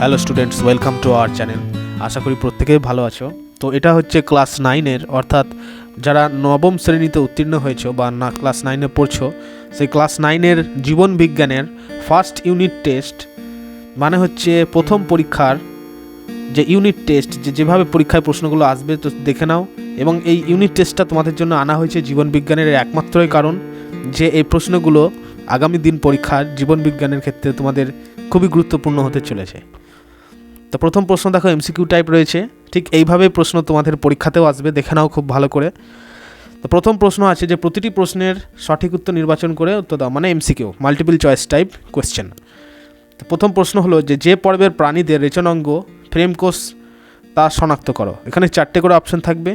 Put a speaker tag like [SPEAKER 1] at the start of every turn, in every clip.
[SPEAKER 1] Hello students, welcome to our channel. আশা করি প্রত্যেকেই ভালো আছো। তো এটা হচ্ছে ক্লাস 9-এর, অর্থাৎ যারা নবম শ্রেণীতে উত্তীর্ণ হয়েছো বা না ক্লাস 9-এ পড়ছো, সেই ক্লাস 9-এর জীবন বিজ্ঞানের ফার্স্ট ইউনিট টেস্ট, মানে হচ্ছে প্রথম পরীক্ষার যে ইউনিট টেস্ট, যেভাবে পরীক্ষায় প্রশ্নগুলো আসবে তো দেখে নাও। এবং এই ইউনিট টেস্টটা তোমাদের জন্য আনা হয়েছে জীবন বিজ্ঞানের একমাত্রই কারণ যে এই প্রশ্নগুলো আগামী দিন পরীক্ষার জীবন বিজ্ঞানের ক্ষেত্রে তোমাদের খুবই গুরুত্বপূর্ণ হতে চলেছে। তো প্রথম প্রশ্ন দেখো, এমসিকিউ টাইপ রয়েছে, ঠিক এইভাবেই প্রশ্ন তোমাদের পরীক্ষাতেও আসবে, দেখে নাও খুব ভালো করে। তো প্রথম প্রশ্ন আছে যে প্রতিটি প্রশ্নের সঠিক উত্তর নির্বাচন করে উত্তর দাও, মানে MCQ, multiple choice type question. তো প্রথম প্রশ্ন হলো যে পর্বের প্রাণীদের রেচনাঙ্গ ফ্রেম কোষ তা শনাক্ত করো। এখানে 4টে করে অপশন থাকবে।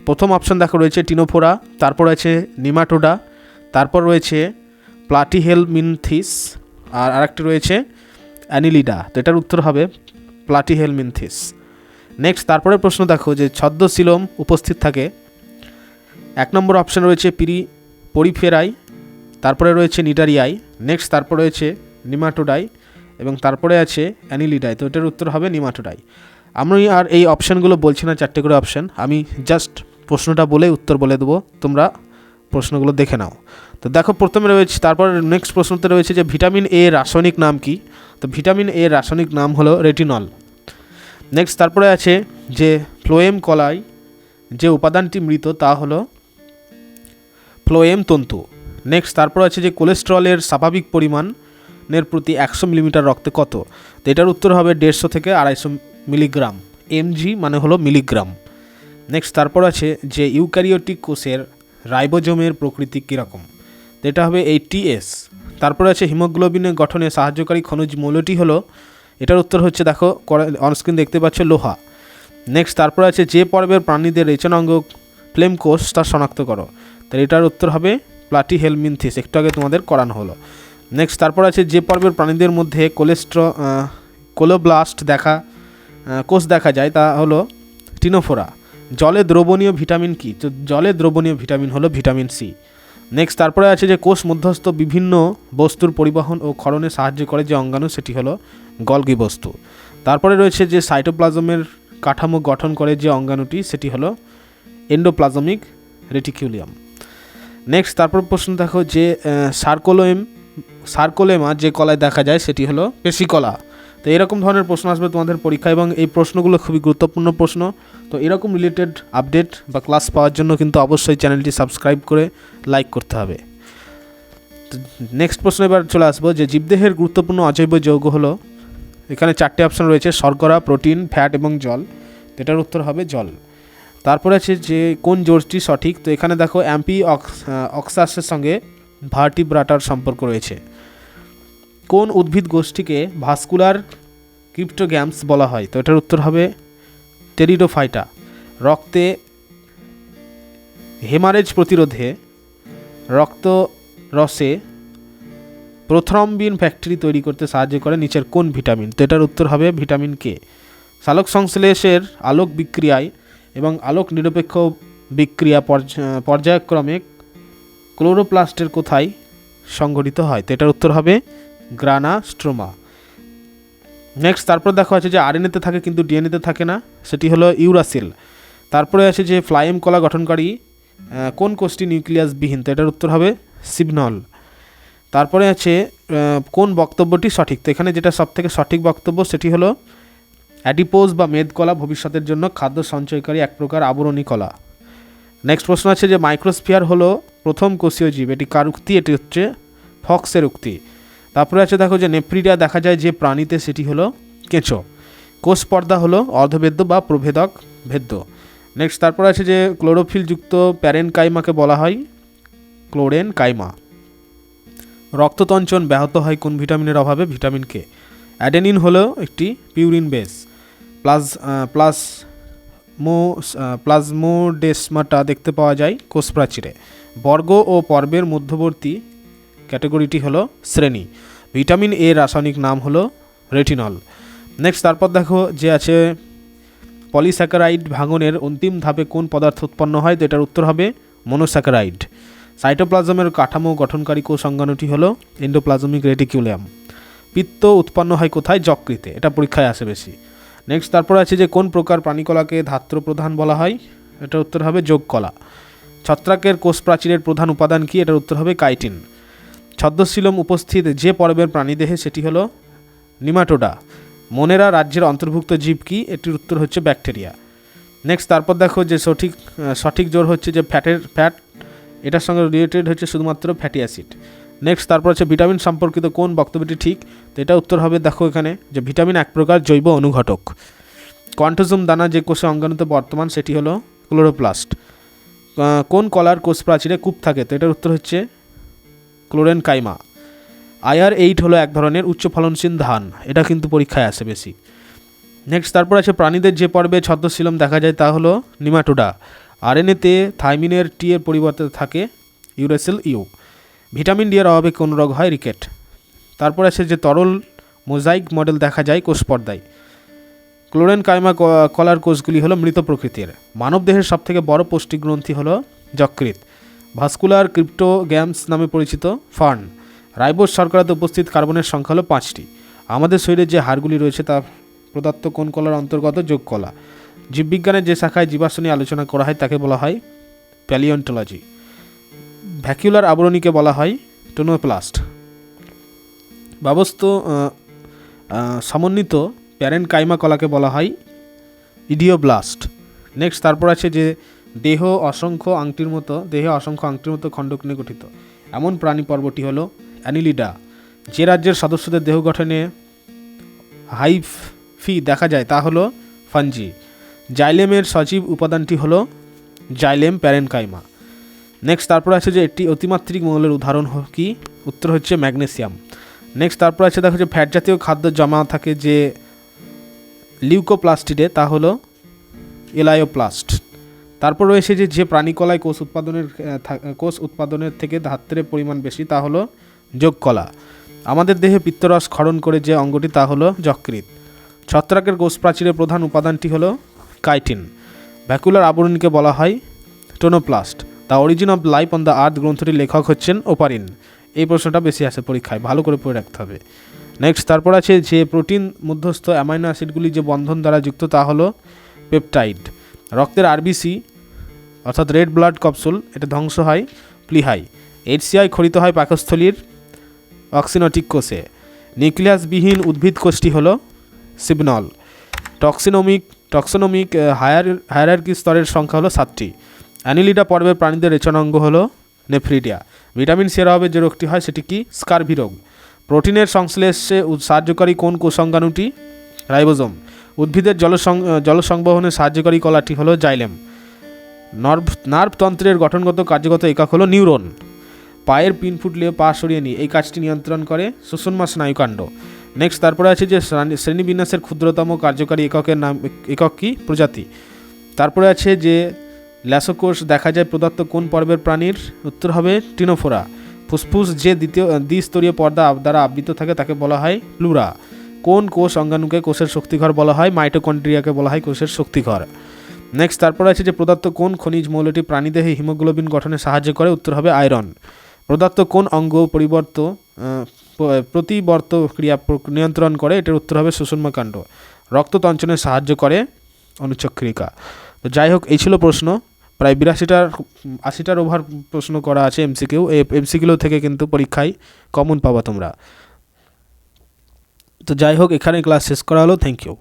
[SPEAKER 1] প্রথম অপশন দেখো রয়েছে টিনোফোরা, তারপর আছে নিমাটোডা, তারপর রয়েছে প্লাটিহেলমিনথিস, আর আরেকটি রয়েছে অ্যানিলিডা। তো এটার উত্তর হবে প্লাটিহেলমিনথিস। নেক্সট তারপরে প্রশ্ন দেখো যে ছদ্মশিলম উপস্থিত থাকে। 1 নম্বর অপশন রয়েছে পরিফেরাই, তারপরে রয়েছে নিটারিয়াই, নেক্সট তারপরে রয়েছে নিমাটোডাই, এবং তারপরে আছে অ্যানিলিডাই। তো এটার উত্তর হবে নিমাটোডাই। আমি আর এই অপশানগুলো বলছি না, 4টে করে অপশান, আমি জাস্ট প্রশ্নটা বলে উত্তর বলে দেবো, তোমরা প্রশ্নগুলো দেখে নাও। তো দেখো প্রথমে রয়েছে, তারপর নেক্সট প্রশ্নতে রয়েছে যে ভিটামিন এ রাসায়নিক নাম কি। তো ভিটামিন এ রাসায়নিক নাম হলো রেটিনল। নেক্সট তারপরে আছে যে ফ্লোয়েম কলায় যে উপাদানটি মৃত তা হলো ফ্লোয়েম তন্তু। নেক্সট তারপর আছে যে কোলেস্টেরলের স্বাভাবিক পরিমাণের প্রতি 100 মিলিমিটার রক্তে কত। তো এটার উত্তর হবে 150 থেকে 250 মিলিগ্রাম। এমজি মানে হলো মিলিগ্রাম। নেক্সট তারপর আছে যে ইউক্যারিওটিক কোষের রাইবোজোমের প্রকৃতি কীরকম। তো এটা হবে 80S। তারপরে আছে হিমোগ্লোবিনের গঠনে সাহায্যকারী খনিজ মৌলটি হলো, এটার উত্তর হচ্ছে দেখো অনস্ক্রিন দেখতে পাচ্ছ, লোহা। নেক্সট তারপর আছে যে পর্বের প্রাণীদের রেচনাঙ্গ ফ্লেম কোষ তা শনাক্ত করো। তাহলে এটার উত্তর হবে প্লাটিহেলমিনথিস, একটু আগে তোমাদের করানো হলো। নেক্সট তারপর আছে যে পর্বের প্রাণীদের মধ্যে কোলোব্লাস্ট কোষ দেখা যায় তা হলো টিনোফোরা। জলে দ্রবণীয় ভিটামিন কি। তো জলে দ্রবণীয় ভিটামিন হলো ভিটামিন সি। নেক্সট তারপরে আছে যে কোষ মধ্যস্থ বিভিন্ন বস্তুর পরিবহন ও ক্ষরণে সাহায্য করে যে অঙ্গাণু, সেটি হলো গলগি বস্তু। তারপরে রয়েছে যে সাইটোপ্লাজমের কাঠামো গঠন করে যে অঙ্গাণুটি, সেটি হলো এন্ডোপ্লাজমিক রেটিকুলাম। নেক্সট তারপর প্রশ্ন দেখো যে সার্কোলেমা যে কলায় দেখা যায় সেটি হলো পেশিকলা। তো এরকম ধরনের প্রশ্ন আসবে তোমাদের পরীক্ষা, এবং এই প্রশ্নগুলো খুবই গুরুত্বপূর্ণ প্রশ্ন। তো এরকম রিলেটেড আপডেট বা ক্লাস পাওয়ার জন্য কিন্তু অবশ্যই চ্যানেলটি সাবস্ক্রাইব করে লাইক করতে হবে। তো নেক্সট প্রশ্ন এবার চলে আসবো যে জীবদেহের গুরুত্বপূর্ণ অজৈব যৌগ হলো, এখানে 4টে অপশন রয়েছে, শর্করা, প্রোটিন, ফ্যাট এবং জল। তো এটার উত্তর হবে জল। তারপরে আছে যে কোন জোড়টি সঠিক। তো এখানে দেখো অক্সাসের সঙ্গে ভার্টিব্রাটার সম্পর্ক রয়েছে। কোন উদ্ভিদ গোষ্ঠীকে ভাস্কুলার ক্রিপ্টোগ্যামস বলা হয়। তো এটার উত্তর হবে টেরিডোফাইটা। রক্তে হেমারেজ প্রতিরোধে রক্তরসে প্রোথ্রম্বিন ফ্যাক্টরি তৈরি করতে সাহায্য করে নিচের কোন ভিটামিন। তো এটার উত্তর হবে ভিটামিন কে। সালোক সংশ্লেষের আলোক বিক্রিয়ায় এবং আলোক নিরপেক্ষ বিক্রিয়া পর্যায়ক্রমে ক্লোরোপ্লাস্টের কোথায় সংঘটিত হয়। তো এটার উত্তর হবে গ্রানা স্ট্রোমা। নেক্সট তারপর দেখো আছে যে আরএনএতে থাকে কিন্তু ডিএনএতে থাকে না, সেটি হলো ইউরাসিল। তারপরে আছে যে ফ্লাইম কলা গঠনকারী কোন কোষটি নিউক্লিয়াসবিহীন। তো এটার উত্তর হবে সিগনল। তারপরে আছে কোন বক্তব্যটি সঠিক। তো এখানে যেটা সবথেকে সঠিক বক্তব্য সেটি হলো অ্যাডিপোজ বা মেদ কলা ভবিষ্যতের জন্য খাদ্য সঞ্চয়কারী এক প্রকার আবরণী কলা। নেক্সট প্রশ্ন আছে যে মাইক্রোস্ফিয়ার হলো প্রথম কোষীয় জীব, এটি কার উক্তি। এটি হচ্ছে ফক্সের উক্তি। তারপরে আছে দেখো যে নেপ্রিডিয়া দেখা যায় যে প্রাণীতে, সেটি হলো কেঁচো। কোষ পর্দা হলো অর্ধভেদ্য বা প্রভেদক ভেদ্য। নেক্সট তারপর আছে যে ক্লোরোফিলযুক্ত প্যারেনকাইমাকে বলা হয় ক্লোরেনকাইমা। রক্ততঞ্চন ব্যাহত হয় কোন ভিটামিনের অভাবে। Vitamin K. অ্যাডেনিন হলো একটি পিউরিন বেস। প্লাজমোডেসমাটা দেখতে পাওয়া যায় কোষ প্রাচীরে। বর্গ ও পর্বের মধ্যবর্তী ক্যাটাগরিটি হলো শ্রেণী। ভিটামিন এ রাসায়নিক নাম হলো রেটিনল। নেক্সট তারপর দেখো যে আছে পলিস্যাকারাইড ভাঙনের অন্তিম ধাপে কোন পদার্থ উৎপন্ন হয়। তো এটার উত্তর হবে মনোস্যাকারাইড। সাইটোপ্লাজমের কাঠামো গঠনকারী কোষ অঙ্গাণুটি হলো এন্ডোপ্লাজমিক রেটিকুলাম। পিত্ত উৎপন্ন হয় কোথায়? যকৃতে। এটা পরীক্ষায় আসে বেশি। নেক্সট তারপর আছে যে কোন প্রকার প্রাণীকলাকে ধাত্র প্রধান বলা হয়? এটার উত্তর হবে যোগকলা। ছত্রাকের কোষ প্রাচীরের প্রধান উপাদান কি? এটার উত্তর হবে কাইটিন। ছদ্মশিলম উপস্থিত যে পর্বের প্রাণীদেহে সেটি হলো নিমাটোডা। মনেরা রাজ্যের অন্তর্ভুক্ত জীব কি? এটির উত্তর হচ্ছে ব্যাকটেরিয়া। নেক্সট তারপর দেখো যে সঠিক জোর হচ্ছে যে ফ্যাট, এটার সঙ্গে রিলেটেড হচ্ছে শুধুমাত্র ফ্যাটি অ্যাসিড। নেক্সট তারপর হচ্ছে ভিটামিন সম্পর্কিত কোন বক্তব্যটি ঠিক? তো এটা উত্তর হবে দেখো এখানে যে ভিটামিন এক প্রকার জৈব অনুঘটক। কন্টোজোম দানা যে কোষে অঙ্গাণুতে বর্তমান সেটি হলো ক্লোরোপ্লাস্ট। কোন কলার কোষ প্রাচীরে কূপ থাকে? তো এটার উত্তর হচ্ছে ক্লোরেনকাইমা। IR8 হলো এক ধরনের উচ্চ ফলনশীল ধান। এটা কিন্তু পরীক্ষায় আসে বেশি। নেক্সট তারপর আছে প্রাণীদের যে পর্বে ছদ্মশিলম দেখা যায় তা হলো নিমাটোডা। RNA-তে থাইমিনের টি এর পরিবর্তে থাকে ইউরেসিল ইউ। ভিটামিন ডি এর অভাবে কোন রোগ হয়? রিকেট। তারপর আছে যে তরল মোজাইক মডেল দেখা যায় কোষ পর্দায়। ক্লোরেনকাইমা কলার কোষগুলি হলো মৃত প্রকৃতির। মানবদেহের সবথেকে বড় পৌষ্টিক গ্রন্থি হলো যকৃৎ। ভাস্কুলার ক্রিপ্টোগ্যামস নামে পরিচিত ফার্ন। রাইবোজ শর্করাতে উপস্থিত কার্বনের সংখ্যা হলো 5টি। আমাদের শরীরে যে হাড়গুলি রয়েছে তা প্রদত্ত কোন কলার অন্তর্গত? যোগকলা। জীববিজ্ঞানের যে শাখায় জীবাশ্ম নিয়ে আলোচনা করা হয় তাকে বলা হয় প্যালিওন্টোলজি। ভ্যাকুলার আবরণীকে বলা হয় টোনোপ্লাস্ট। ব্যবস্থ সমন্বিত প্যারেনকাইমা কলাকে বলা হয় ইডিওব্লাস্ট। নেক্সট তারপর আছে যে দেহে অসংখ্য আংটির মতো খণ্ডক নিয়ে গঠিত এমন প্রাণী পর্বটি হলো অ্যানিলিডা। যে রাজ্যের সদস্যদের দেহ গঠনে হাইফি দেখা যায় তা হলো ফাঞ্জি। জাইলেমের সজীব উপাদানটি হলো জাইলেম প্যারেনকাইমা। নেক্সট তারপর আছে যে একটি অতিমাত্রিক মৌলের উদাহরণ কি? উত্তর হচ্ছে ম্যাগনেসিয়াম। নেক্সট তারপর আছে দেখো যে ফ্যাট জাতীয় খাদ্য জমা থাকে যে লিউকোপ্লাস্টিডে তা হলো এলায়োপ্লাস্ট। তারপর রয়েছে যে প্রাণীকলায় কোষ উৎপাদনের থেকে ধাত্রের পরিমাণ বেশি তা হলো যোগকলা। আমাদের দেহে পিত্তরস ক্ষরণ করে যে অঙ্গটি তা হলো যকৃৎ। ছত্রাকের কোষ প্রাচীরের প্রধান উপাদানটি হলো কাইটিন। ভ্যাকুলার আবরণীকে বলা হয় tonoplast. The origin of life on the earth গ্রন্থটির লেখক হচ্ছেন ওপারিন। এই প্রশ্নটা বেশি আসে পরীক্ষায়, ভালো করে পড়ে রাখতে হবে। নেক্সট তারপর আছে যে প্রোটিন মধ্যস্থ অ্যামাইনো অ্যাসিডগুলি যে বন্ধন দ্বারা যুক্ত তা হলো পেপটাইড। রক্তের আরবিসি অর্থাৎ রেড ব্লাড ক্যাপসুল এটা ধ্বংস হয় প্লিহাই। HCI খরিত হয় পাকস্থলীর অক্সিনোটিক কোষে। নিউক্লিয়াসবিহীন উদ্ভিদ কোষটি হলো সিবনল। টক্সোনমিক হায়ারার্কি স্তরের সংখ্যা হলো 7টি। অ্যানিলিডা পর্বের প্রাণীদের রেচনাঙ্গ হলো নেফ্রিডিয়া। ভিটামিন সি এর অভাবে যে রোগটি হয় সেটি কি? স্কারভি রোগ। প্রোটিনের সংশ্লেষে সাহায্যকারী কোন কোষাঙ্গাণুটি? রাইবোজোম। উদ্ভিদের জল সংবহনে সাহায্যকারী কলাটি হলো জাইলেম। নার্ভতন্ত্রের গঠনগত কার্যগত একক হলো নিউরন। পায়ের পিন ফুটলে পা সরিয়ে নিয়ে এই কাজটি নিয়ন্ত্রণ করে সুষুম্না স্নায়ুকাণ্ড। নেক্সট তারপরে আছে যে শ্রেণীবিন্যাসের ক্ষুদ্রতম কার্যকারী একক কি? প্রজাতি। তারপরে আছে যে ল্যাসোকোষ দেখা যায় প্রদত্ত কোন পর্বের প্রাণীর? উত্তর হবে টিনোফোরা। ফুসফুস যে দ্বিস্তরীয় পর্দা দ্বারা আবৃত থাকে তাকে বলা হয় প্লুরা। কোন কোষ অঙ্গাণুকে কোষের শক্তিঘর বলা হয়? মাইটোকন্ড্রিয়াকে বলা হয় কোষের শক্তিঘর। নেক্সট তারপর আছে যে প্রদত্ত কোন খনিজ মৌলটি প্রাণীদেহে হিমোগ্লোবিন গঠনে সাহায্য করে? উত্তর হবে আয়রন। প্রদত্ত কোন অঙ্গ প্রতিবর্ত ক্রিয়া নিয়ন্ত্রণ করে? এটার উত্তর হবে সুষুম্নাকাণ্ড। রক্ততঞ্চনে সাহায্য করে অনুচক্রিকা। তো যাই হোক, এই ছিল প্রশ্ন। প্রায় 80টার ওভার প্রশ্ন করা আছে MCQ। এই MCQ থেকে কিন্তু পরীক্ষায় কমন পাবা তোমরা। তো যাই হোক, এখানে ক্লাস শেষ করা হলো। Thank you.